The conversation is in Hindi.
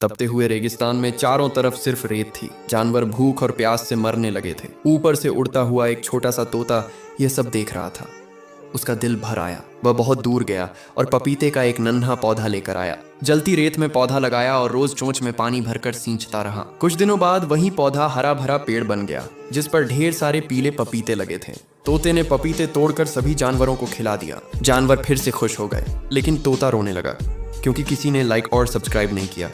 तपते हुए रेगिस्तान में चारों तरफ सिर्फ रेत थी। जानवर भूख और प्यास से मरने लगे थे। ऊपर से उड़ता हुआ एक छोटा सा तोता यह सब देख रहा था। उसका दिल भर आया। वह बहुत दूर गया और पपीते का एक नन्हा पौधा लेकर आया। जलती रेत में पौधा लगाया और रोज चोंच में पानी भरकर सींचता रहा। कुछ दिनों बाद वही पौधा हरा भरा पेड़ बन गया, जिस पर ढेर सारे पीले पपीते लगे थे। तोते ने पपीते तोड़कर सभी जानवरों को खिला दिया। जानवर फिर से खुश हो गए, लेकिन तोता रोने लगा क्योंकि किसी ने लाइक और सब्सक्राइब नहीं किया।